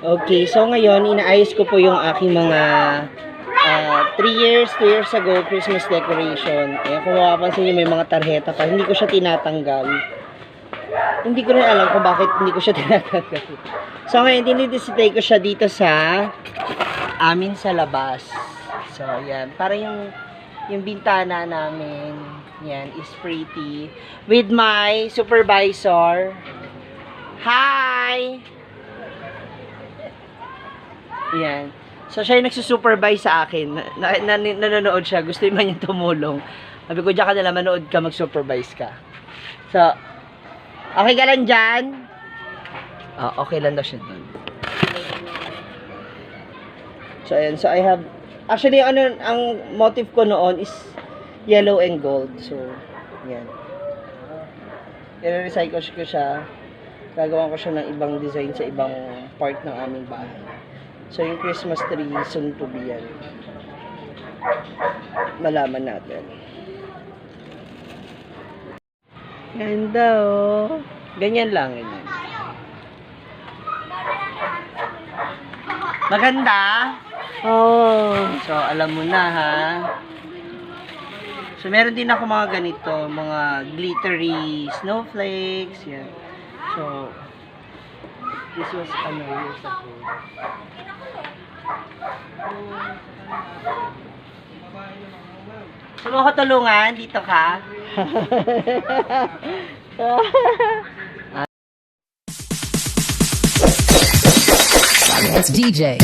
Okay, so ngayon, inaayos ko po yung aking mga 2 years ago Christmas decoration. Ayan, kung makapansin nyo, may mga tarheta pa. Hindi ko siya tinatanggal. Hindi ko rin alam kung bakit hindi ko siya tinatanggal. So ngayon, dinidisplay ko siya dito sa amin sa labas. So, yan. Para yung bintana namin, yan, is pretty. With my supervisor. Hi! Yan. So, siya yung nagsusupervise sa akin. Nanonood siya. Gusto naman niya tumulong. Sabi ko, diyan ka nila, manood ka, mag-supervise ka. So, okay ka lang dyan? Oh, okay lang daw siya dun. So, ayan. So, I have, actually, ang motive ko noon is yellow and gold. So, yan. I-recycle ko siya. Gagawa ko siya ng ibang design sa ibang part ng aming bahay. So, yung Christmas tree, soon to be yan. Malaman natin. Ganda, oh. Ganyan lang, ganyan. Maganda? Oh. So, alam mo na, ha? So, meron din ako mga ganito, mga glittery snowflakes, yan. So, this was, years ago. So, mo ko tulungan, dito ka. It's DJ.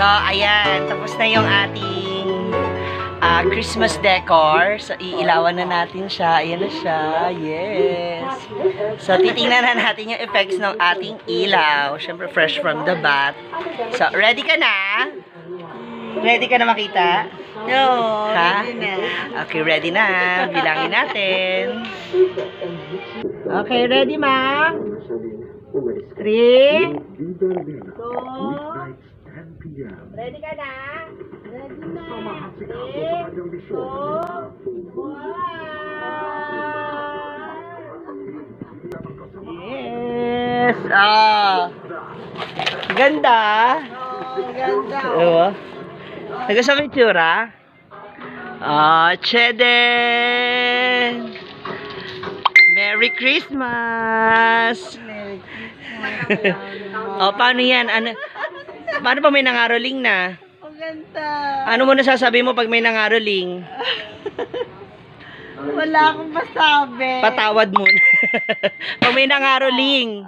So, ayan. Tapos na yung ating Christmas decor. So, iilawan na natin siya. Ayan na siya. Yes. So, titingnan na natin yung effects ng ating ilaw. Siyempre, fresh from the bath. So, ready ka na? Ready ka na makita? No, Ha? ready na. Okay, ready na. Bilangin natin. Okay, ready, ma? 3, 2, ready ka na? Ready na. 3, 2, 1. Yes! Ganda! Oh, ganda. Diba? Nagkasama yung tsura? Cheden! Merry Christmas! Paano yan? Paano pa may nangaroling na? Ang ganda. Ano mo nasasabi mo pag may nangaroling? Wala akong masabi. Patawad muna. Pag may nangaroling,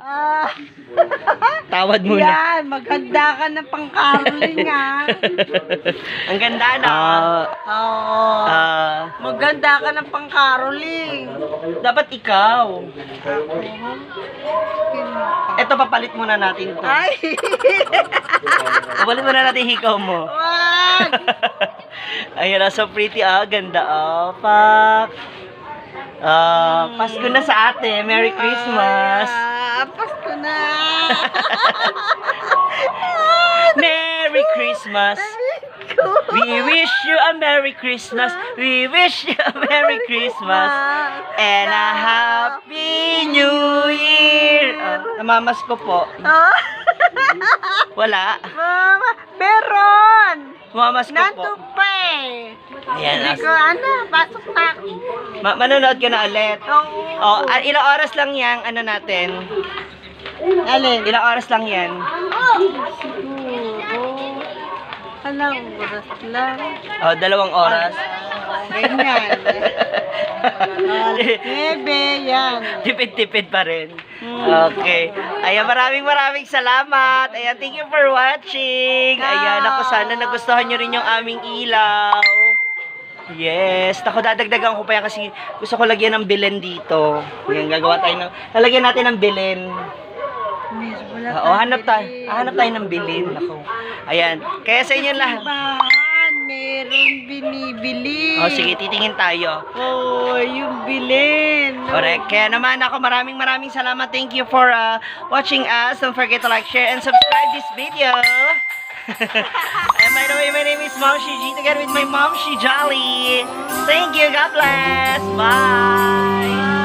tawad muna. Yan, maganda ka na pang-caroling ha. Ang ganda na. Oo. Maganda ka na pang-caroling. Dapat ikaw. Eto, papalit muna natin to. Ay! Papalit muna natin hikaw mo. Wag! Ayan, so pretty. Ganda. Pak. Pasko na sa ate. Merry Christmas. Pasko na. Merry Christmas. We wish you a Merry Christmas. We wish you a Merry Christmas. And a Happy New Year. Namamas ko po. Wala. Mama, meron. Namamas ko po. Nandun pa eh. Ayan. Hindi ko, pasok na ako. Manonood ka na ulit. Oo. Ilang oras lang yan, natin? Alin? Ilang oras lang yan? Siguro. Alang oras lang. 2 oras. Ganyan. Bebe, yan. Tipid-tipid pa rin. Okay. Ayan, maraming salamat. Ayan, thank you for watching. Ayan, ako sana nagustuhan nyo rin yung aming ilaw. Yes. Ako dadagdagan ko pa yan kasi gusto ko lagyan ng bilen dito. Ayan, gagawa tayo ng... Lalagyan natin ng bilen. Hanap tayo ng bilin. Ako. Ayan. Kaya sa inyo lahat. Meron binibili. Sige, titingin tayo. Yung bilin. Correct. Kaya naman ako, maraming salamat. Thank you for watching us. Don't forget to like, share, and subscribe this video. And by the way, my name is MomshieJ together with my MomshieJolly. Thank you. God bless. Bye.